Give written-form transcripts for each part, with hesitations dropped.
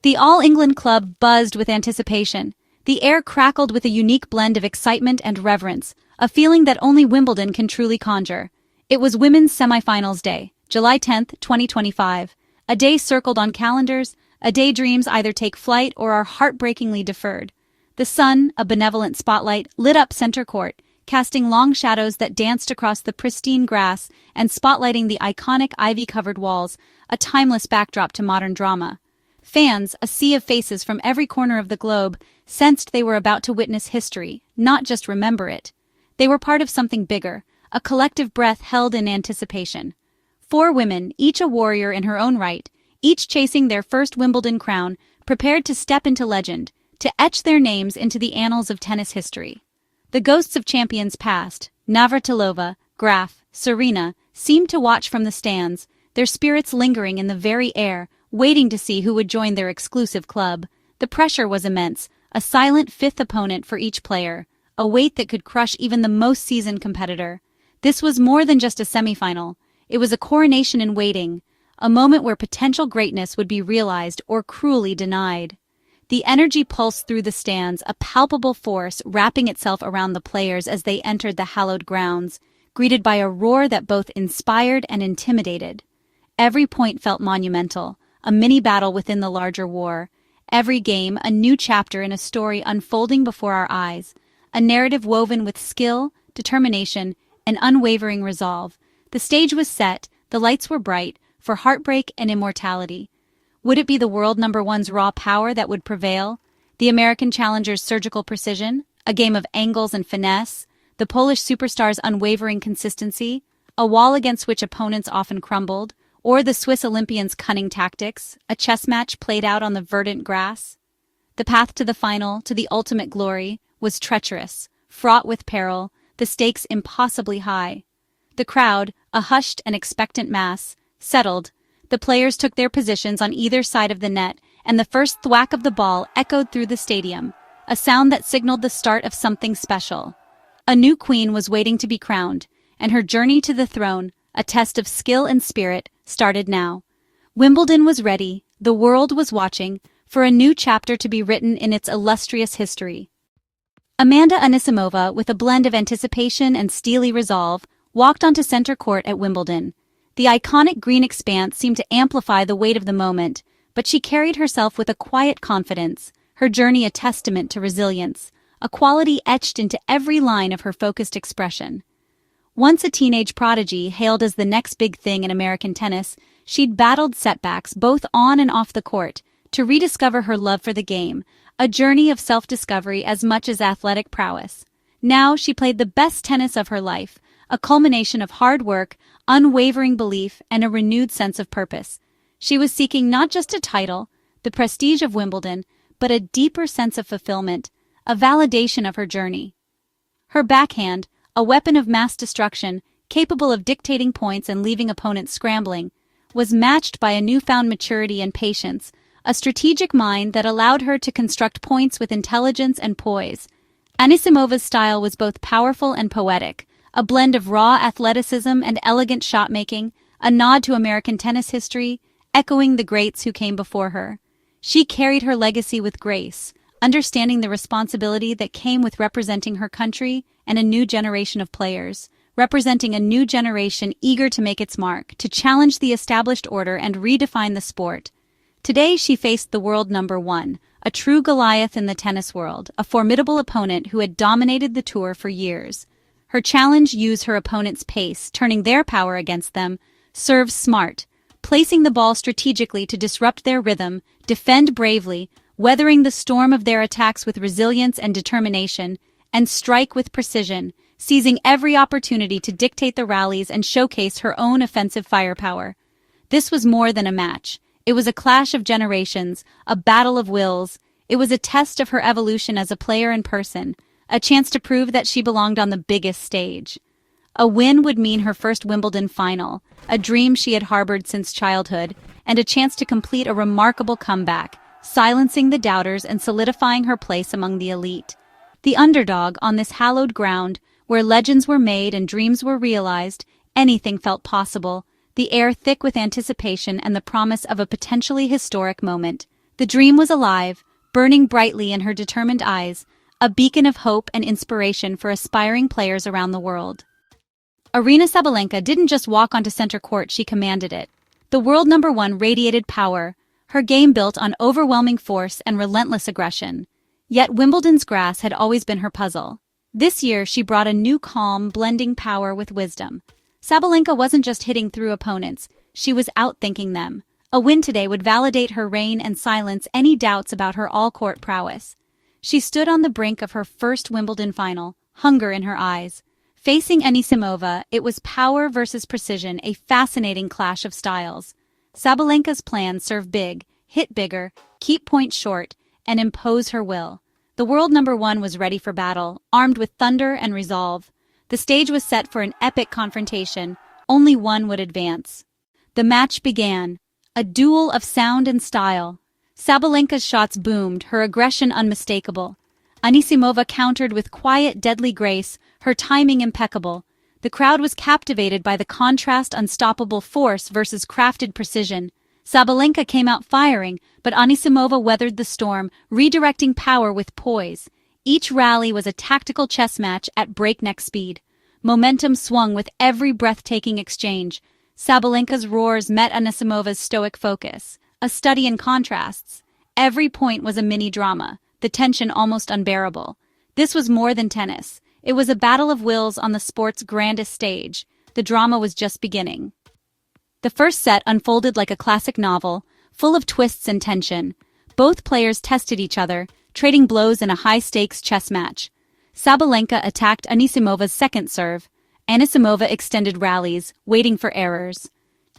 The All England club buzzed with anticipation. The air crackled with a unique blend of excitement and reverence, a feeling that only Wimbledon can truly conjure. It was Women's Semifinals Day, July 10, 2025. A day circled on calendars, a day dreams either take flight or are heartbreakingly deferred. The sun, a benevolent spotlight, lit up center court, casting long shadows that danced across the pristine grass and spotlighting the iconic ivy-covered walls, a timeless backdrop to modern drama. Fans, a sea of faces from every corner of the globe, sensed they were about to witness history, not just remember it. They were part of something bigger, a collective breath held in anticipation. 4 women, each a warrior in her own right, each chasing their first Wimbledon crown, prepared to step into legend, to etch their names into the annals of tennis history. The ghosts of champions past, Navratilova, Graf, Serena, seemed to watch from the stands, their spirits lingering in the very air, waiting to see who would join their exclusive club. The pressure was immense, a silent fifth opponent for each player, a weight that could crush even the most seasoned competitor. This was more than just a semifinal. It was a coronation in waiting, a moment where potential greatness would be realized or cruelly denied. The energy pulsed through the stands, a palpable force wrapping itself around the players as they entered the hallowed grounds, greeted by a roar that both inspired and intimidated. Every point felt monumental, a mini-battle within the larger war. Every game, a new chapter in a story unfolding before our eyes, a narrative woven with skill, determination, and unwavering resolve. The stage was set, the lights were bright, for heartbreak and immortality. Would it be the world number one's raw power that would prevail? The American challenger's surgical precision? A game of angles and finesse? The Polish superstar's unwavering consistency? A wall against which opponents often crumbled? Or the Swiss Olympian's cunning tactics, a chess match played out on the verdant grass? The path to the final, to the ultimate glory, was treacherous, fraught with peril, the stakes impossibly high. The crowd, a hushed and expectant mass, settled. The players took their positions on either side of the net, and the first thwack of the ball echoed through the stadium, a sound that signaled the start of something special. A new queen was waiting to be crowned, and her journey to the throne, a test of skill and spirit, started now. Wimbledon was ready, the world was watching, for a new chapter to be written in its illustrious history. Amanda Anisimova, with a blend of anticipation and steely resolve, walked onto center court at Wimbledon. The iconic green expanse seemed to amplify the weight of the moment, but she carried herself with a quiet confidence, her journey a testament to resilience, a quality etched into every line of her focused expression. Once a teenage prodigy hailed as the next big thing in American tennis, she'd battled setbacks both on and off the court to rediscover her love for the game, a journey of self-discovery as much as athletic prowess. Now she played the best tennis of her life, a culmination of hard work, unwavering belief, and a renewed sense of purpose. She was seeking not just a title, the prestige of Wimbledon, but a deeper sense of fulfillment, a validation of her journey. Her backhand, a weapon of mass destruction, capable of dictating points and leaving opponents scrambling, was matched by a newfound maturity and patience, a strategic mind that allowed her to construct points with intelligence and poise. Anisimova's style was both powerful and poetic, a blend of raw athleticism and elegant shot-making, a nod to American tennis history, echoing the greats who came before her. She carried her legacy with grace, understanding the responsibility that came with representing her country and a new generation of players, representing a new generation eager to make its mark, to challenge the established order and redefine the sport. Today she faced the world number one, a true Goliath in the tennis world, a formidable opponent who had dominated the tour for years. Her challenge: use her opponent's pace, turning their power against them, serve smart, placing the ball strategically to disrupt their rhythm, defend bravely, weathering the storm of their attacks with resilience and determination, and strike with precision, seizing every opportunity to dictate the rallies and showcase her own offensive firepower. This was more than a match. It was a clash of generations, a battle of wills. It was a test of her evolution as a player and person, a chance to prove that she belonged on the biggest stage. A win would mean her first Wimbledon final, a dream she had harbored since childhood, and a chance to complete a remarkable comeback, silencing the doubters and solidifying her place among the elite. The underdog on this hallowed ground, where legends were made and dreams were realized, anything felt possible, the air thick with anticipation and the promise of a potentially historic moment. The dream was alive, burning brightly in her determined eyes, a beacon of hope and inspiration for aspiring players around the world. Aryna Sabalenka didn't just walk onto center court, she commanded it. The world number one radiated power, her game built on overwhelming force and relentless aggression. Yet Wimbledon's grass had always been her puzzle. This year she brought a new calm, blending power with wisdom. Sabalenka wasn't just hitting through opponents, she was outthinking them. A win today would validate her reign and silence any doubts about her all-court prowess. She stood on the brink of her first Wimbledon final, hunger in her eyes. Facing Anisimova, it was power versus precision, a fascinating clash of styles. Sabalenka's plan: serve big, hit bigger, keep points short, and impose her will. The world number one was ready for battle, armed with thunder and resolve. The stage was set for an epic confrontation. Only one would advance. The match began, a duel of sound and style. Sabalenka's shots boomed, her aggression unmistakable. Anisimova countered with quiet, deadly grace, her timing impeccable. The crowd was captivated by the contrast: unstoppable force versus crafted precision. Sabalenka came out firing, but Anisimova weathered the storm, redirecting power with poise. Each rally was a tactical chess match at breakneck speed. Momentum swung with every breathtaking exchange. Sabalenka's roars met Anisimova's stoic focus, a study in contrasts. Every point was a mini-drama, the tension almost unbearable. This was more than tennis. It was a battle of wills on the sport's grandest stage. The drama was just beginning. The first set unfolded like a classic novel, full of twists and tension. Both players tested each other, trading blows in a high-stakes chess match. Sabalenka attacked Anisimova's second serve. Anisimova extended rallies, waiting for errors.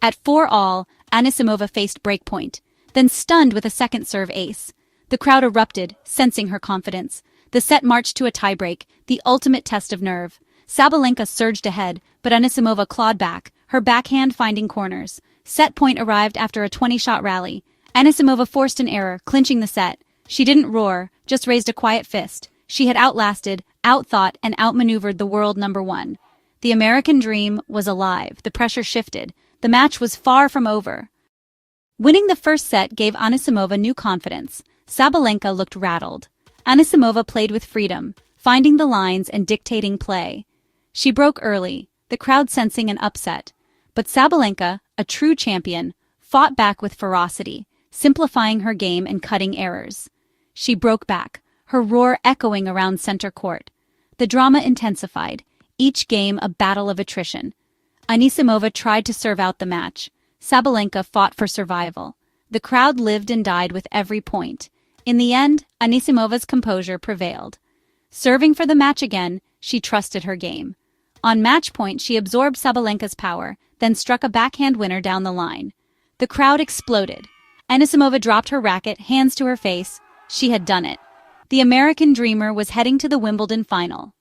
At 4-all, Anisimova faced breakpoint, then stunned with a second serve ace. The crowd erupted, sensing her confidence. The set marched to a tiebreak, the ultimate test of nerve. Sabalenka surged ahead, but Anisimova clawed back, her backhand finding corners. Set point arrived after a 20-shot rally. Anisimova forced an error, clinching the set. She didn't roar, just raised a quiet fist. She had outlasted, outthought, and outmaneuvered the world number one. The American dream was alive. The pressure shifted. The match was far from over. Winning the first set gave Anisimova new confidence. Sabalenka looked rattled. Anisimova played with freedom, finding the lines and dictating play. She broke early, the crowd sensing an upset. But Sabalenka, a true champion, fought back with ferocity, simplifying her game and cutting errors. She broke back, her roar echoing around center court. The drama intensified, each game a battle of attrition. Anisimova tried to serve out the match. Sabalenka fought for survival. The crowd lived and died with every point. In the end, Anisimova's composure prevailed. Serving for the match again, she trusted her game. On match point, she absorbed Sabalenka's power, then struck a backhand winner down the line. The crowd exploded. Anisimova dropped her racket, hands to her face. She had done it. The American dreamer was heading to the Wimbledon final.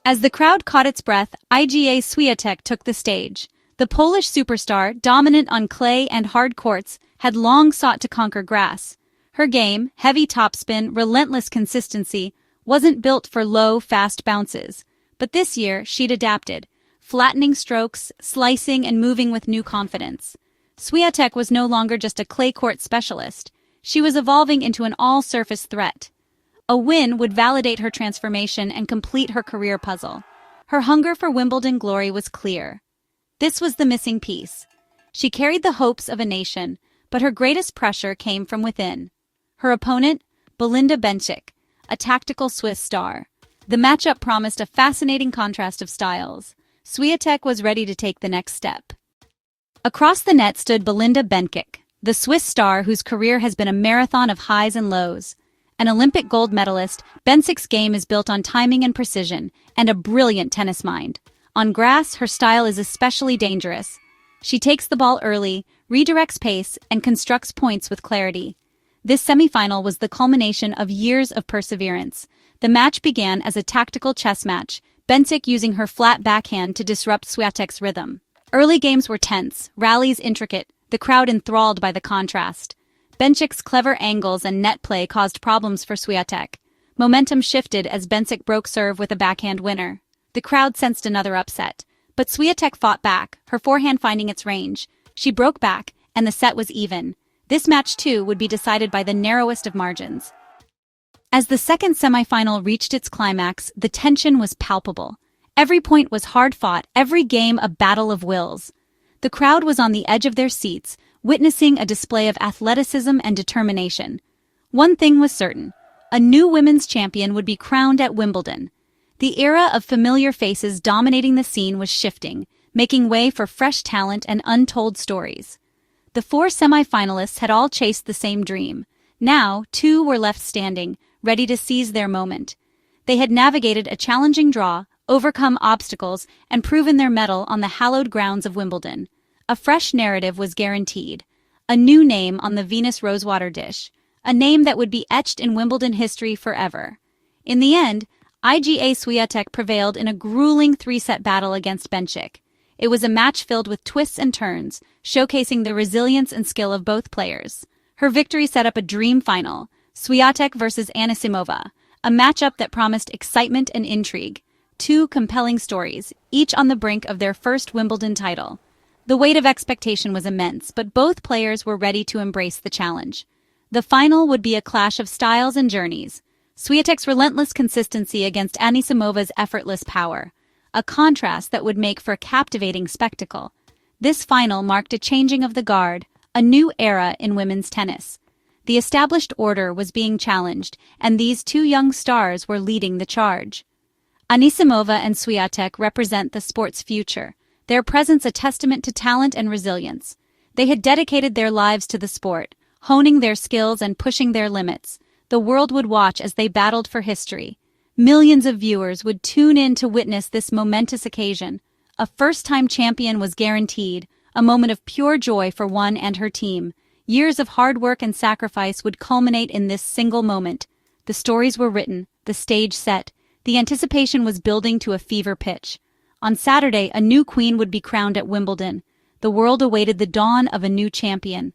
As the crowd caught its breath, Iga Swiatek took the stage. The Polish superstar, dominant on clay and hard courts, had long sought to conquer grass. Her game, heavy topspin, relentless consistency, wasn't built for low, fast bounces. But this year, she'd adapted, flattening strokes, slicing and moving with new confidence. Swiatek was no longer just a clay court specialist. She was evolving into an all-surface threat. A win would validate her transformation and complete her career puzzle. Her hunger for Wimbledon glory was clear. This was the missing piece. She carried the hopes of a nation, but her greatest pressure came from within. Her opponent, Belinda Bencic, a tactical Swiss star. The matchup promised a fascinating contrast of styles. Swiatek was ready to take the next step. Across the net stood Belinda Bencic, the Swiss star whose career has been a marathon of highs and lows. An Olympic gold medalist, Bencic's game is built on timing and precision, and a brilliant tennis mind. On grass, her style is especially dangerous. She takes the ball early, redirects pace, and constructs points with clarity. This semifinal was the culmination of years of perseverance. The match began as a tactical chess match, Bencic using her flat backhand to disrupt Swiatek's rhythm. Early games were tense, rallies intricate, the crowd enthralled by the contrast. Bencic's clever angles and net play caused problems for Swiatek. Momentum shifted as Bencic broke serve with a backhand winner. The crowd sensed another upset. But Swiatek fought back, her forehand finding its range. She broke back, and the set was even. This match, too, would be decided by the narrowest of margins. As the second semifinal reached its climax, the tension was palpable. Every point was hard-fought, every game a battle of wills. The crowd was on the edge of their seats, witnessing a display of athleticism and determination. One thing was certain: a new women's champion would be crowned at Wimbledon. The era of familiar faces dominating the scene was shifting, making way for fresh talent and untold stories. The four semi-finalists had all chased the same dream. Now, two were left standing, ready to seize their moment. They had navigated a challenging draw, overcome obstacles, and proven their mettle on the hallowed grounds of Wimbledon. A fresh narrative was guaranteed. A new name on the Venus Rosewater dish. A name that would be etched in Wimbledon history forever. In the end, Iga Swiatek prevailed in a grueling three-set battle against Bencic. It was a match filled with twists and turns, showcasing the resilience and skill of both players. Her victory set up a dream final, Swiatek versus Anisimova, a matchup that promised excitement and intrigue. Two compelling stories, each on the brink of their first Wimbledon title. The weight of expectation was immense, but both players were ready to embrace the challenge. The final would be a clash of styles and journeys. Swiatek's relentless consistency against Anisimova's effortless power. A contrast that would make for a captivating spectacle. This final marked a changing of the guard, a new era in women's tennis. The established order was being challenged, and these two young stars were leading the charge. Anisimova and Swiatek represent the sport's future, their presence a testament to talent and resilience. They had dedicated their lives to the sport, honing their skills and pushing their limits. The world would watch as they battled for history. Millions of viewers would tune in to witness this momentous occasion. A first-time champion was guaranteed, a moment of pure joy for one and her team. Years of hard work and sacrifice would culminate in this single moment. The stories were written, the stage set. The anticipation was building to a fever pitch. On Saturday, a new queen would be crowned at Wimbledon. The world awaited the dawn of a new champion.